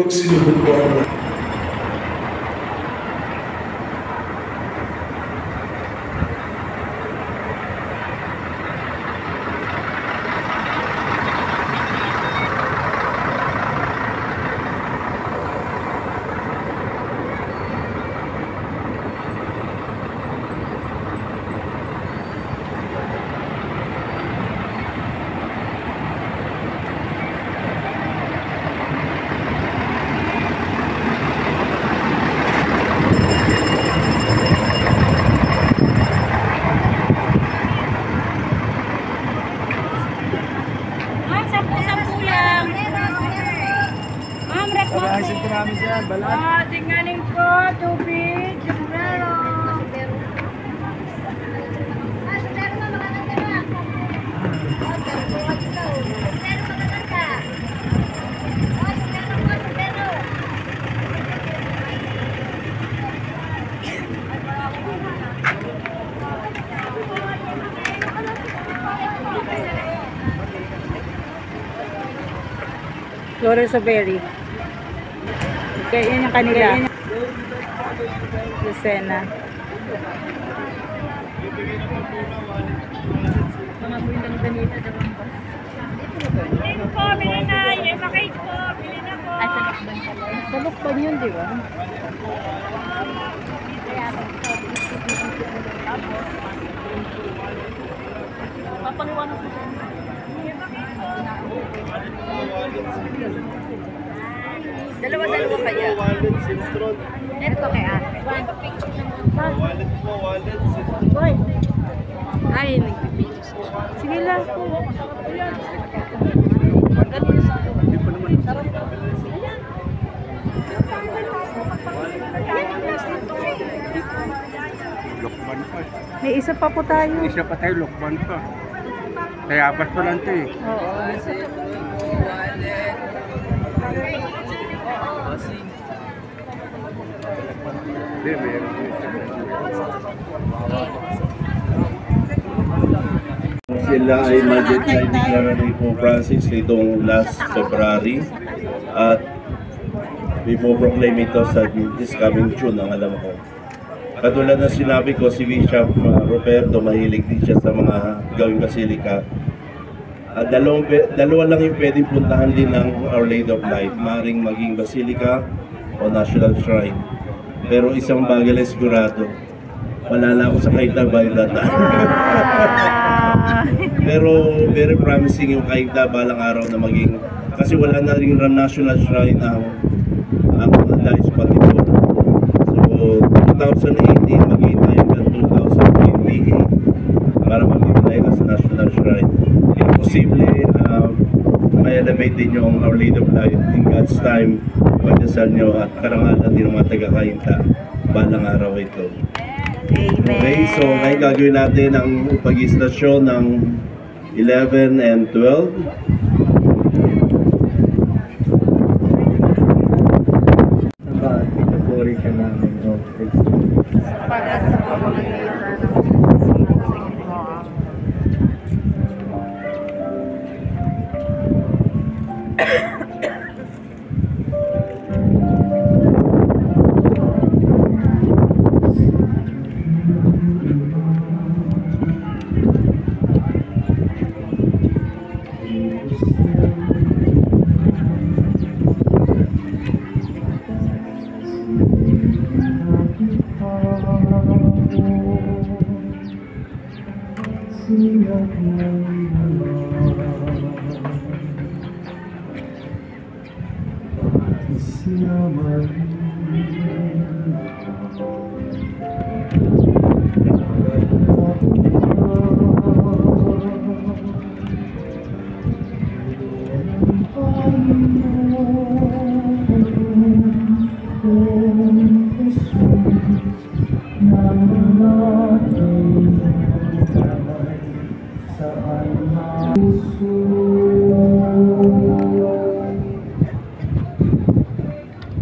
Sinubok ko ako. Tingnan ko, tubig, sombrero. Flores of Berry. Kaya yun yung kanila. Lucena. Mga buwilang ganita daw ang bus. Bilhin ko, bilhin na. Yung makait ko, bilhin na ko. Sa Lukban pala. Sa Lukban yun, di ba? Papaliwanag ko sa inyo. Dalawa-dalawa kaya. Wallet, Sinstron. Ito kay ate. Wallet mo, wallet, Sinstron. Ay, nagpipicture. Sige lang po. Lokban pa. May isa pa po tayo. Isa pa tayo, Lokban pa. Kaya apat pa lang ito eh. Oo. Hindi, meron din. Sila ay mag-declare ni Pope Francis nitong last February at ipoproclaim ito sa this coming June, ang alam ko. Katulad na sinabi ko, si Bishop Roberto, mahilig din siya sa mga gawing basilika. Dalawa lang yung pwedeng puntahan din ng Our Lady of Light, maaaring maging basilika o National Shrine. Pero isang bagay lang sigurado, malala ako sa Cainta by that time. Pero very promising yung Cainta balang araw na maging, kasi wala na rin National Shrine ang Dais Patipon. So 2018 maging tayo ng 2028 para maging tayo sa National Shrine. Kaya posible ma-elevate din yung Our Lady of Light in God's time. Pagdasal nyo at karangalan din ng mga taga-Cainta balang araw ito. Amen. Okay, so ngayon gagawin natin ang pag-istasyon ng 11 and 12. Pinupuri ka namin.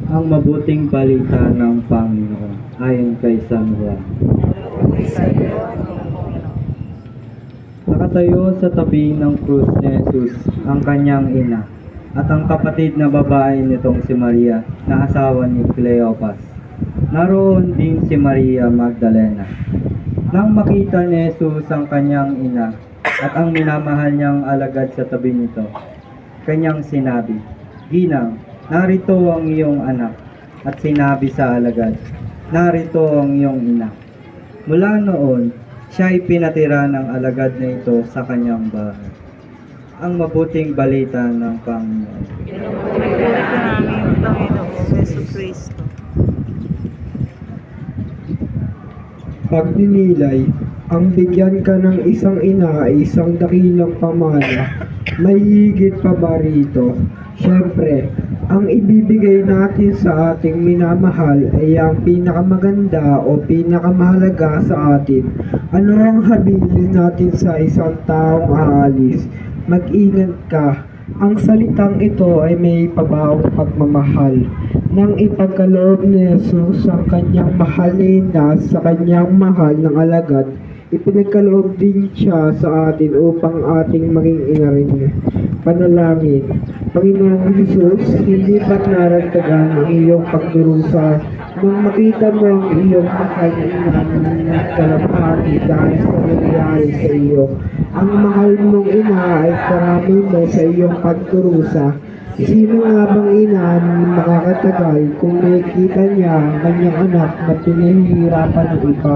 Ang mabuting balita ng Panginoon ayon kay San Juan. Nakatayo sa tabi ng krus ni Jesus ang kanyang ina at ang kapatid na babae nitong si Maria na asawa ni Cleopas. Naroon din si Maria Magdalena. Nang makita ni Jesus ang kanyang ina at ang minamahal niyang alagad sa tabi nito, kanyang sinabi, "Ginang, narito ang iyong anak." At sinabi sa alagad, "Narito ang iyong ina." Mula noon, siya ay pinatira ng alagad na ito sa kanyang bahay. Ang mabuting balita ng Panginoon. Pagninilay, ang bigyan ka ng isang ina ay isang dakilang pamana. May higit pa ba rito? Siyempre, ang ibibigay natin sa ating minamahal ay ang pinakamaganda o pinakamahalaga sa atin. Ano ang habilin natin sa isang taong aalis? Mag-ingat ka. Ang salitang ito ay may pabaong pagmamahal. Nang ipagkaloob ni Jesus ang kanyang mahal na ina sa kanyang mahal ng alagad, ipinagkaloob din siya sa atin upang ating maging ina rin. Panalangin. Panginoong Jesus, hindi ba't naragdagan ang iyong pagdurusa nang makita mo ang iyong mahal na ina na nagkalapati dahil sa nangyari sa iyo? Ang mahal mong ina ay karami mo sa iyong pagdurusa. Sino nga bang ina na makakatagal kung nakikita niya ang kanyang anak na pinahihirapan ng iba?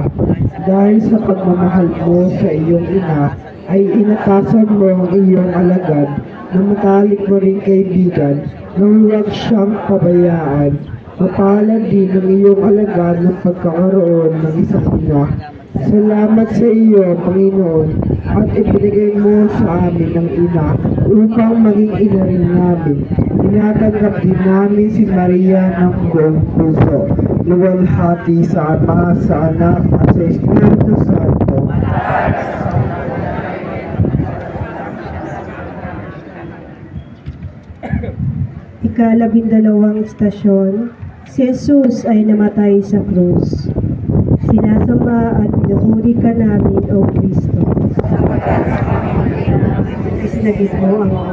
Dahil sa pagmamahal mo sa iyong ina, ay inatasan mo ang iyong alagad na matalik mo rin kaibigan nang huwag siyang pabayaan. Mapalad din ang iyong alagad ng pagkakaroon ng isang ina. Salamat sa iyo, Panginoon, at ibinigay mo sa amin ng ina upang maging ina rin namin. Tinatanggap din namin si Maria ng buong puso. Luwalhati sa Ama, sa Anak, at sa Espiritu Santo. Ika-12 istasyon, si Jesus ay namatay sa krus. Sinasamba at pinupuri ka namin, O Kristo. Isinagit mo ang mga.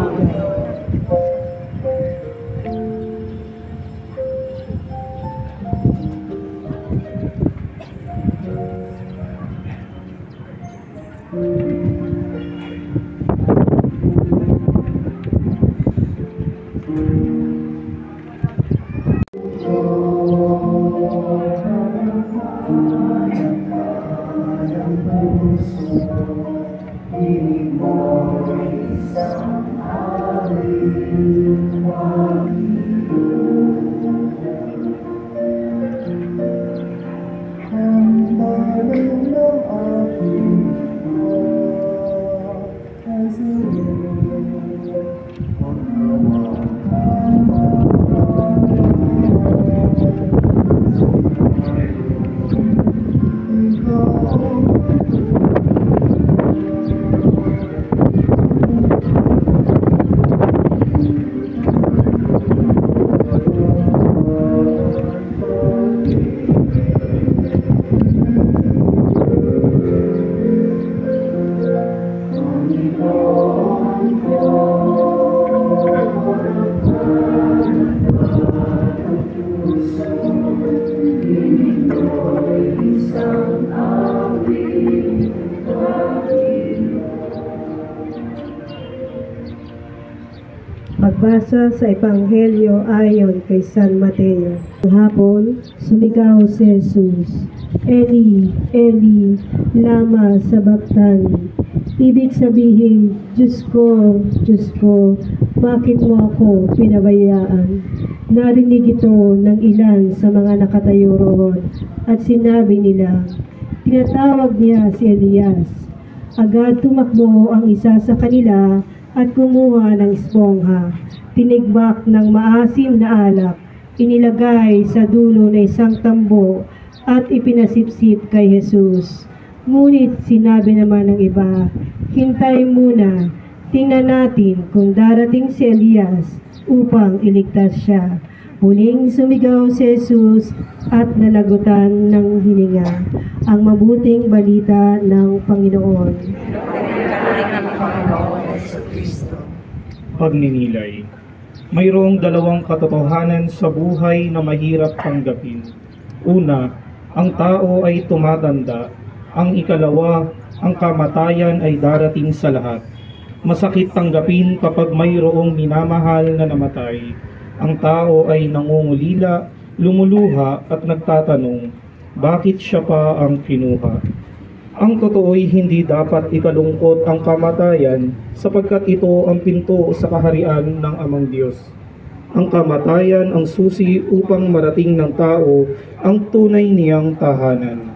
Pagbasa sa Ebanghelyo ayon kay San Mateo. Hapon, sumigaw si Jesus, "Eli, Eli, lama sabachthani?" Ibig sabihin, Diyos ko, bakit mo ako pinabayaan? Narinig ito ng ilan sa mga nakatayo roon at sinabi nila, tinatawag niya si Elias. Agad tumakbo ang isa sa kanila at kumuha ng espongha, tinigbak ng maasim na alak, inilagay sa dulo ng isang tambo at ipinasipsip kay Jesus. Ngunit sinabi naman ng iba, hintay muna, tingnan natin kung darating si Elias upang iligtas siya. Muling sumigaw si Jesus at nalagutan ng hininga. Ang mabuting balita ng Panginoon. Pagninilay. mayroong dalawang katotohanan sa buhay na mahirap tanggapin. Una, ang tao ay tumatanda. Ang ikalawa, ang kamatayan ay darating sa lahat. Masakit tanggapin kapag mayroong minamahal na namatay. Ang tao ay nangungulila, lumuluha at nagtatanong, bakit siya pa ang kinuha? Ang totoo'y hindi dapat ikalungkot ang kamatayan sapagkat ito ang pinto sa kaharian ng Amang Diyos. Ang kamatayan ang susi upang marating ng tao ang tunay niyang tahanan.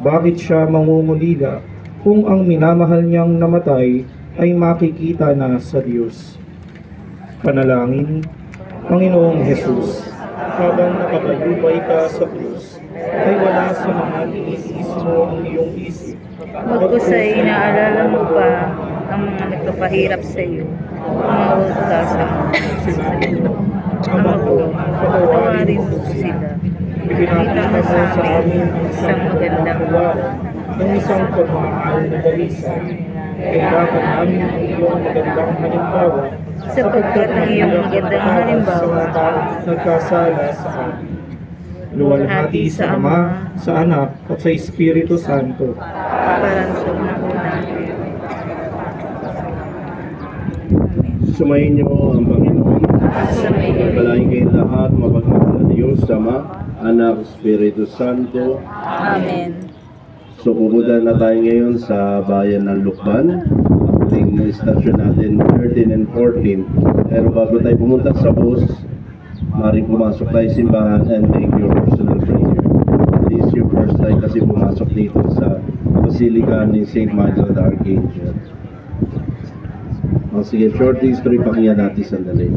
Bakit siya mangungulila kung ang minamahal niyang namatay ay makikita na sa Diyos? Panalangin. Panginoong Jesus, habang nakapagubay ka sa krus, ay wala sa mga tiis mo ang iyong isip. Bagkus ay inaalala mo pa ang mga nagpapahirap sa iyo. Umawag ka sa Ama ko, patawarin mo sila. Ipinakita mo sa amin ang isang magandang ng isang pagmamahal na dalisay. Kailangan namin ang iyong magandang halimbawa sapagkat ang iyong magandang halimbawa nagkasala sa amin. Luwalhati sa Ama, sa Anak, at sa Espiritu Santo. parang sa una. Sumayin niyo ang Panginoon. Sa may Pagpalain kayong lahat, mapagmahal na Diyos, Ama, Anak, Espiritu Santo. Amen. So pupunta na tayo ngayon sa bayan ng Lukban. Ating station natin 13 and 14. Pero bago tayo pumunta sa bus, maaaring pumasok tayo sa simbahan and make your personal prayer. This is your first time kasi pumasok dito sa Basilica ni St. Michael the Archangel. Sige, short history, pakinggan natin sandali.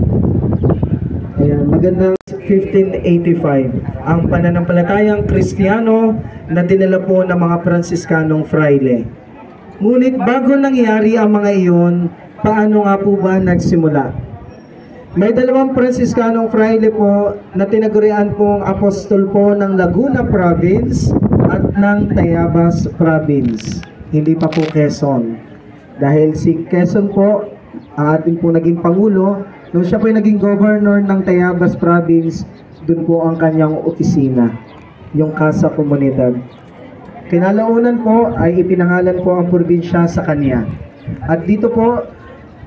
Ayan, magandang 1585. Ang pananampalatayang Kristiyano na dinala po ng mga Pransiskanong fraile. Ngunit bago nangyari ang mga iyon, paano nga po ba nagsimula? May dalawang Pransiskanong fraile po na tinagurian pong apostol po ng Laguna Province at ng Tayabas Province. Hindi pa po Quezon. Dahil si Quezon po, ang ating po naging Pangulo, nung siya po ay naging governor ng Tayabas Province, dun po ang kanyang opisina, yung Casa Comunidad. Kinalaunan po ay ipinangalan po ang probinsya sa kanya. At dito po,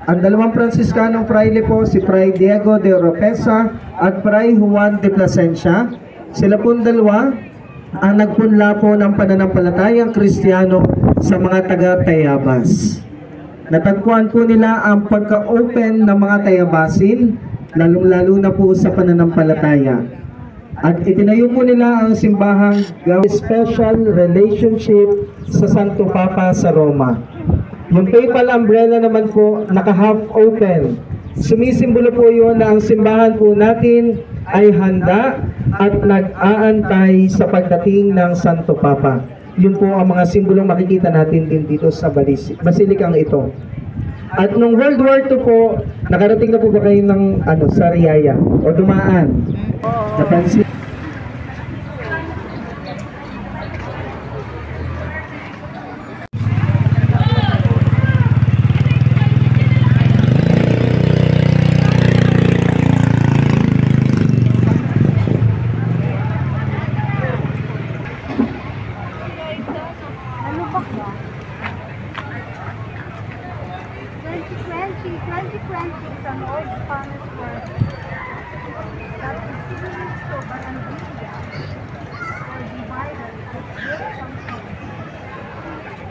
ang dalawang Pransiskanong fraile po, si Fray Diego de Oropesa at Fray Juan de Plasencia, sila pong dalawa ang nagpunla po ng pananampalatayang Kristiyano sa mga taga-Tayabas. Natagpuan po nila ang pagka-open ng mga Tayabasin, lalong-lalo na po sa pananampalataya. At itinayo po nila ang simbahang special relationship sa Santo Papa sa Roma. Yung papal umbrella naman po, naka-half open. Sumisimbolo po yun na ang simbahan po natin ay handa at nag-aantay sa pagdating ng Santo Papa. Yun po ang mga simbolong makikita natin din dito sa basilikang ito. At nung World War II po, nakarating na po ba kayo ng sa Riyaya o dumaan? Napansin? Ano ba ka? 2020 sa North Spanish Word. That is serious to Barangilla or divided to create something.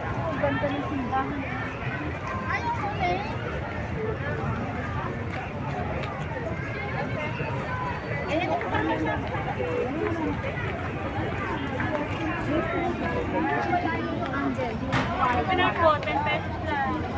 Ang ganda ng simbahan. Ayaw ko na eh. Open up po, 10 pesos lang.